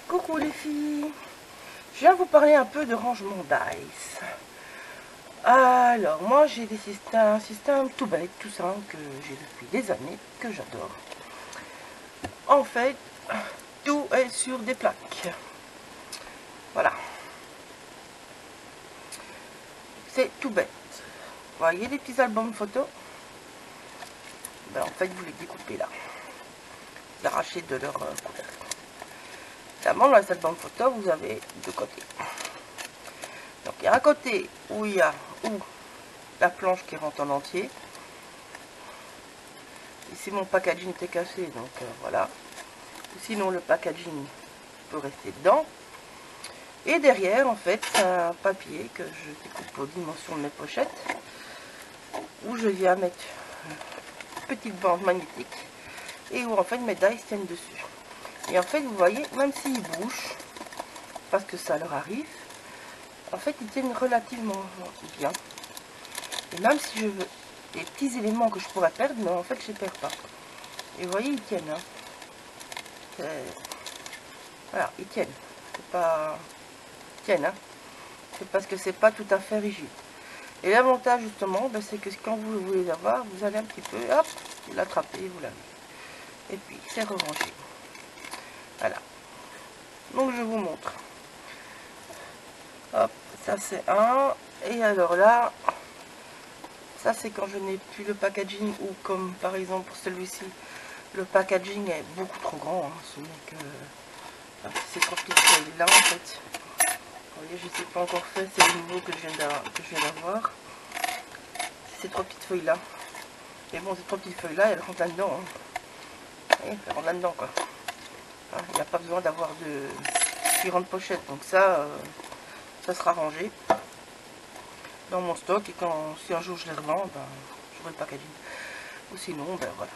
Coucou les filles, je viens vous parler un peu de rangement d'ice. Alors moi j'ai un système tout bête, tout simple, que j'ai depuis des années, que j'adore. En fait, tout est sur des plaques. Voilà. C'est tout bête. Vous voyez les petits albums photos? Ben, en fait vous les découpez là. Vous arrachez de leur couvercle. Évidemment dans les albums photos vous avez deux côtés. Donc il y a un côté où il y a la planche qui rentre en entier. Ici mon packaging était cassé, donc voilà. Sinon le packaging peut rester dedans. Et derrière en fait c'est un papier que je découpe aux dimensions de mes pochettes, où je viens mettre une petite bande magnétique et où en fait mes dies tiennent dessus. Et en fait vous voyez, même s'ils bougent, parce que ça leur arrive, en fait ils tiennent relativement bien. Et même si je veux des petits éléments que je pourrais perdre, mais en fait je les perds pas. Et vous voyez ils tiennent. Hein. Voilà, ils tiennent. C'est pas... Ils tiennent, hein. C'est parce que c'est pas tout à fait rigide. Et l'avantage justement, ben, c'est que quand vous voulez les avoir, vous allez un petit peu, hop, vous l'attrapez, vous l'avez. Et puis c'est rangé. Voilà. Donc je vous montre. Hop, ça c'est un. Et alors là, ça c'est quand je n'ai plus le packaging, ou comme par exemple pour celui-ci, le packaging est beaucoup trop grand. Hein. Ce n'est que ces trois petites feuilles là en fait. Vous voyez, je ne sais pas encore fait, c'est le nouveau que je viens d'avoir. Ces trois petites feuilles là. Et bon, ces trois petites feuilles là, elles rentrent là-dedans. Hein. Elles rentrent là-dedans quoi. Hein, il n'y a pas besoin d'avoir de grande pochette. Donc ça, ça sera rangé dans mon stock. Et quand, si un jour je les revends, ben, j'aurai le packaging. Ou sinon, ben voilà.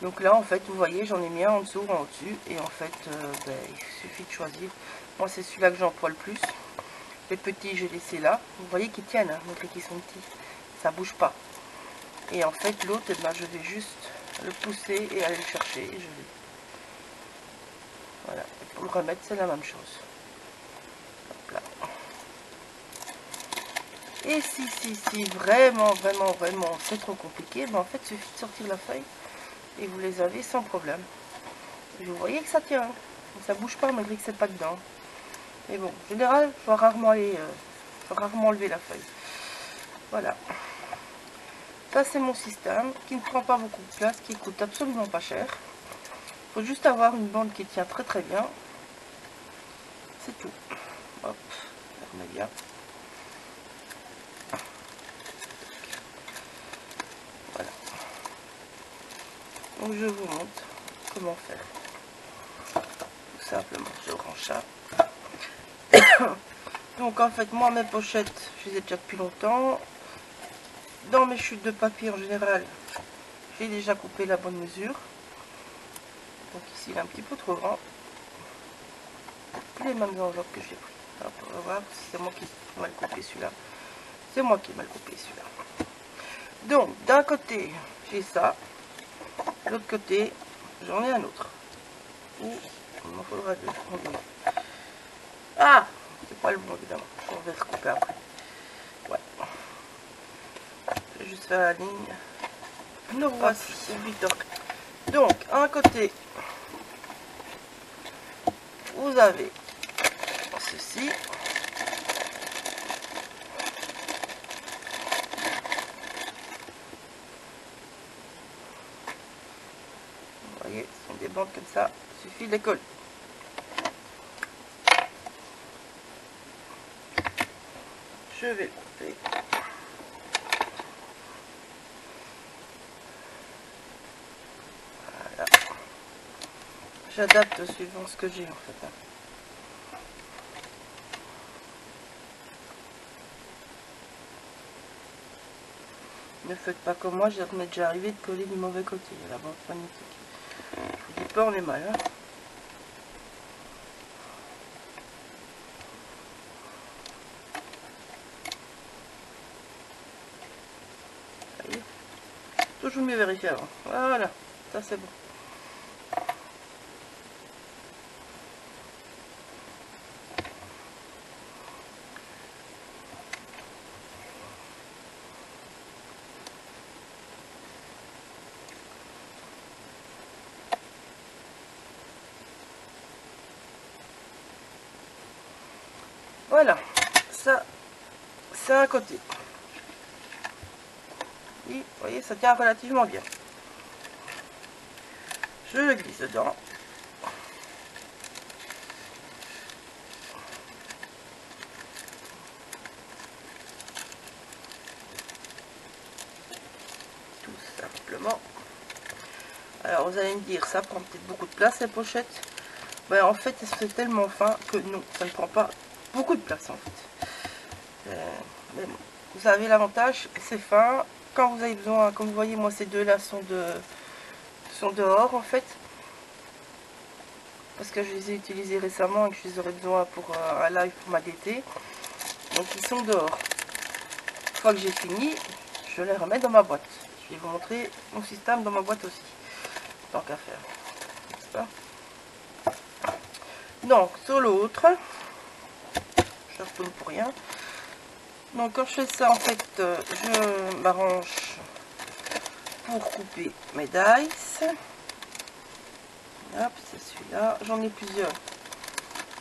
Donc là, en fait, vous voyez, j'en ai mis un en dessous, un au-dessus. Et en fait, ben, il suffit de choisir. Moi, c'est celui-là que j'emploie le plus. Les petits, j'ai laissé là. Vous voyez qu'ils tiennent, hein, malgré qu'ils sont petits. Ça bouge pas. Et en fait, l'autre, eh ben, je vais juste le pousser et aller le chercher. Et je vais... Voilà. Et pour le remettre, c'est la même chose. Hop là. Et si vraiment, c'est trop compliqué, ben, en fait, il suffit de sortir la feuille et vous les avez sans problème. Et vous voyez que ça tient. Hein. Ça bouge pas malgré que c'est pas dedans. Mais bon, en général, il faut rarement enlever la feuille. Voilà. Ça, c'est mon système qui ne prend pas beaucoup de place, qui coûte absolument pas cher. Il faut juste avoir une bande qui tient très très bien. C'est tout. Hop, on remet bien. Voilà. Donc je vous montre comment faire. Tout simplement, je range ça. Donc en fait, moi mes pochettes, je les ai déjà depuis longtemps. Dans mes chutes de papier en général, j'ai déjà coupé la bonne mesure. Donc ici il est un petit peu trop grand. Les mêmes enveloppes que j'ai pris. Hop, on va voir si c'est moi qui ai mal coupé celui-là. C'est moi qui ai mal coupé celui-là. Donc d'un côté j'ai ça. De l'autre côté j'en ai un autre. Ou il m'en faudra deux. Ah, c'est pas le bon évidemment. On va recouper après. Ouais. Je vais juste faire la ligne. Nous voici, Victor. Donc, à un côté, vous avez ceci. Vous voyez, ce sont des bandes comme ça. Il suffit de les coller. Je vais le couper. Voilà. J'adapte suivant ce que j'ai en fait. Ne faites pas comme moi, ça m'est déjà arrivé de coller du mauvais côté. La bande magnétique. Je vous dis pas, on est mal. Hein. Vous voyez, toujours mieux vérifier avant. Voilà, ça c'est bon. Voilà, ça c'est un côté. Et vous voyez, ça tient relativement bien. Je le glisse dedans. Tout simplement. Alors vous allez me dire, ça prend peut-être beaucoup de place les pochettes. Ben, en fait, c'est tellement fin que non, ça ne prend pas beaucoup de place en fait. Mais bon, vous avez l'avantage, c'est fin. Quand vous avez besoin, comme vous voyez, moi ces deux-là sont dehors en fait. Parce que je les ai utilisés récemment et que je les aurais besoin pour un live pour ma DT. Donc ils sont dehors. Une fois que j'ai fini, je les remets dans ma boîte. Je vais vous montrer mon système dans ma boîte aussi. Tant qu'à faire. N'est-ce pas? Donc sur l'autre, je retourne pour rien. Donc quand je fais ça, en fait, je m'arrange pour couper mes dice. Hop, c'est celui-là. J'en ai plusieurs.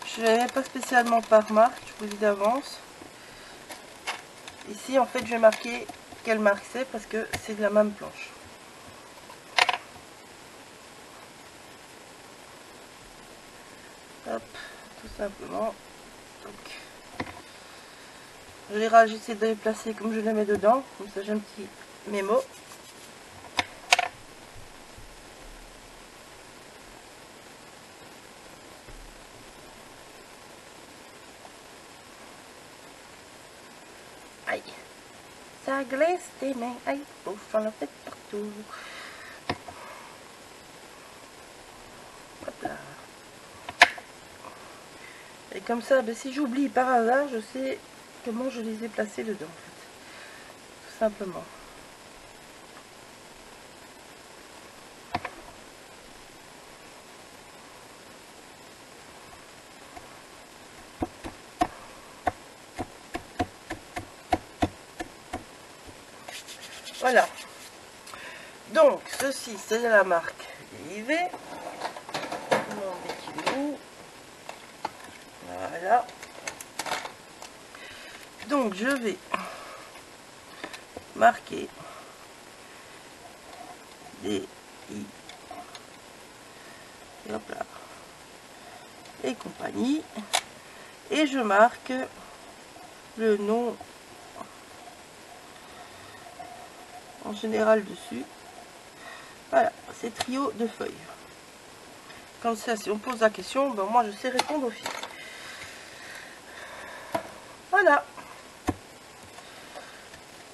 Je ne les mets pas spécialement par marque, je vous dis d'avance. Ici, en fait, je vais marquer quelle marque c'est parce que c'est de la même planche. Hop, tout simplement. Donc, j'essaie de les placer comme je les mets dedans. Comme ça, j'ai un petit mémo. Aïe, ça glisse tes mains. Aïe, ouf, j'en ai fait partout. Hop là. Et comme ça, ben, si j'oublie par hasard, je sais comment je les ai placés dedans, en fait. Tout simplement. Voilà. Donc, ceci, c'est de la marque IV. Voilà. Donc, je vais marquer des I. Et hop là. Et compagnie. Et je marque le nom en général dessus. Voilà, c'est trio de feuilles. Comme ça, si on pose la question, ben moi je sais répondre aux filles. Voilà.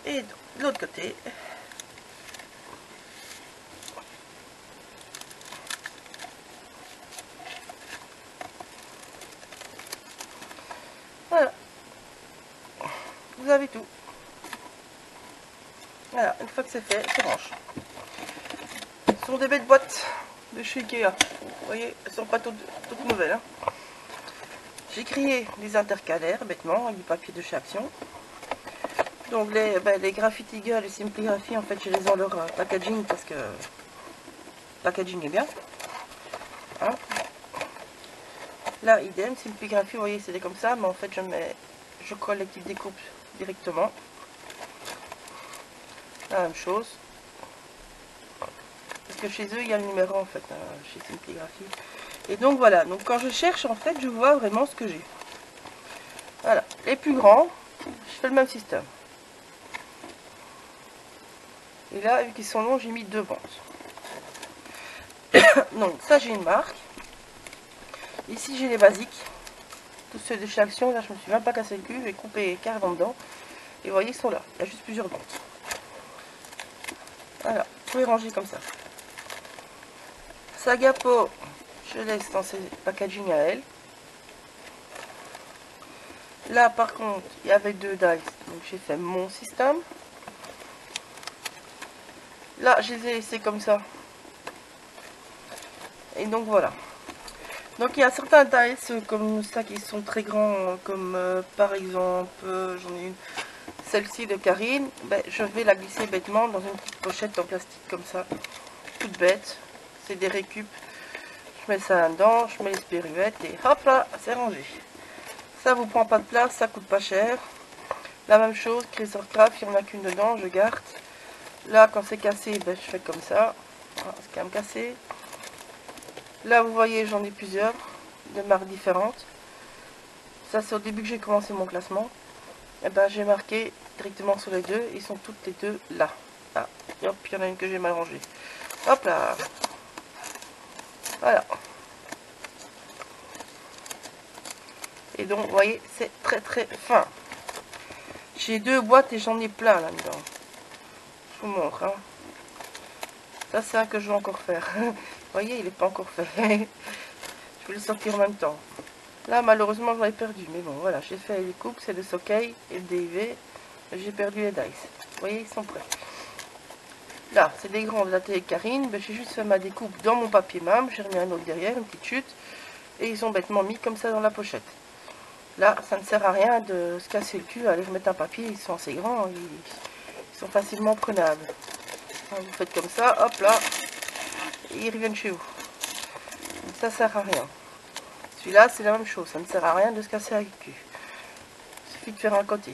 Et de l'autre côté, voilà. Vous avez tout. Voilà, une fois que c'est fait, c'est branche. Ce sont des belles boîtes de chez Ikea. Vous voyez, elles sont pas toutes nouvelles. Hein. J'ai créé des intercalaires, bêtement, avec du papier de chez Action. Donc les Graffiti Girl et Simpligraphy, en fait, je les ai en leur packaging parce que le packaging est bien. Hein. Là, idem, Simpligraphy, vous voyez, c'est comme ça, mais en fait, je colle les petites découpes directement. La même chose. Parce que chez eux, il y a le numéro, en fait, chez Simpligraphy. Et donc, voilà. Donc, quand je cherche, en fait, je vois vraiment ce que j'ai. Voilà. Les plus grands, je fais le même système. Et là, vu qu'ils sont longs, j'ai mis 2 bandes. Donc, ça, j'ai une marque. Ici, j'ai les basiques. Tous ceux de chez Action, là, je me suis même pas cassé le cul. J'ai coupé carrément dedans. Et vous voyez, ils sont là. Il y a juste plusieurs bandes. Voilà. Vous pouvez ranger comme ça. Sagapo, je laisse dans ses packaging à elle. Là, par contre, il y avait 2 dice. Donc, j'ai fait mon système. Là, je les ai laissés comme ça. Et donc, voilà. Donc, il y a certains dice comme ça qui sont très grands. Comme, par exemple, j'en ai une. Celle-ci de Karine. Ben, je vais la glisser bêtement dans une petite pochette en plastique comme ça. Toute bête. C'est des récup. Je mets ça dedans. Je mets les spiruettes. Et hop là, c'est rangé. Ça vous prend pas de place, ça coûte pas cher. La même chose, Craft, il n'y en a qu'une dedans, je garde. Là, quand c'est cassé, ben, je fais comme ça. Voilà, c'est quand même cassé. Là, vous voyez, j'en ai plusieurs, de marques différentes. Ça, c'est au début que j'ai commencé mon classement. Et ben, j'ai marqué directement sur les deux. Ils sont toutes les deux là. Ah, et hop, il y en a une que j'ai mal rangée. Hop là. Voilà. Et donc, vous voyez, c'est très très fin. J'ai 2 boîtes et j'en ai plein là-dedans. Je vous montre. Hein. Ça, c'est un que je vais encore faire. Vous voyez, il n'est pas encore fait. Je vais le sortir en même temps. Là, malheureusement, j'en ai perdu. Mais bon, voilà, j'ai fait les coupes, c'est le Sokei et le DIV. J'ai perdu les dice. Vous voyez, ils sont prêts. Là, c'est des grands de la télé Karine. Ben, j'ai juste fait ma découpe dans mon papier même. J'ai remis un autre derrière, une petite chute. Et ils sont bêtement mis comme ça dans la pochette. Là, ça ne sert à rien de se casser le cul, aller remettre un papier. Ils sont assez grands. Ils sont facilement prenables. Vous faites comme ça, hop là. Et ils reviennent chez vous. Donc, ça sert à rien. Celui-là, c'est la même chose. Ça ne sert à rien de se casser avec le cul. Il suffit de faire un côté.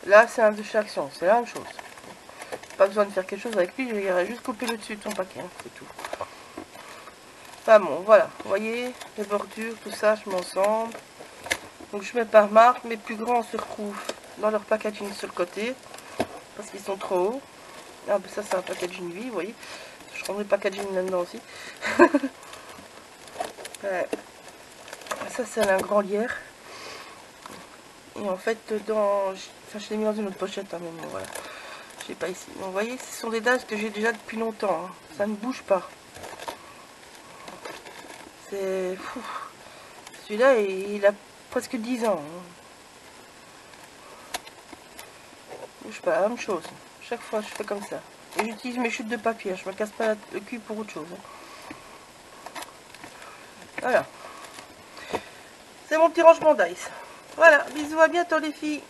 Là, c'est un de chez Action. C'est la même chose. Pas besoin de faire quelque chose avec lui. Je vais juste couper le dessus de son paquet. Hein, c'est tout. Enfin bon, voilà. Vous voyez, les bordures, tout ça, je mets ensemble. Donc, je mets par marque. Mes plus grands se retrouvent dans leur packaging sur le côté. Parce qu'ils sont trop hauts. Ah, ben ça, c'est un packaging vie, vous voyez. Je prendrai le packaging là-dedans aussi. Ouais. Ça, c'est un grand lierre. Et en fait, dedans, enfin, je l'ai mis dans une autre pochette, hein, mais bon, voilà. Je l'ai pas ici. Donc, vous voyez, ce sont des dates que j'ai déjà depuis longtemps. Hein. Ça ne bouge pas. C'est fou. Celui-là, il a presque 10 ans. Hein. Bouge pas, la même chose. Chaque fois, je fais comme ça. Et j'utilise mes chutes de papier. Je me casse pas le cul pour autre chose. Hein. Voilà. C'est mon petit rangement d'ice. Voilà, bisous, à bientôt les filles.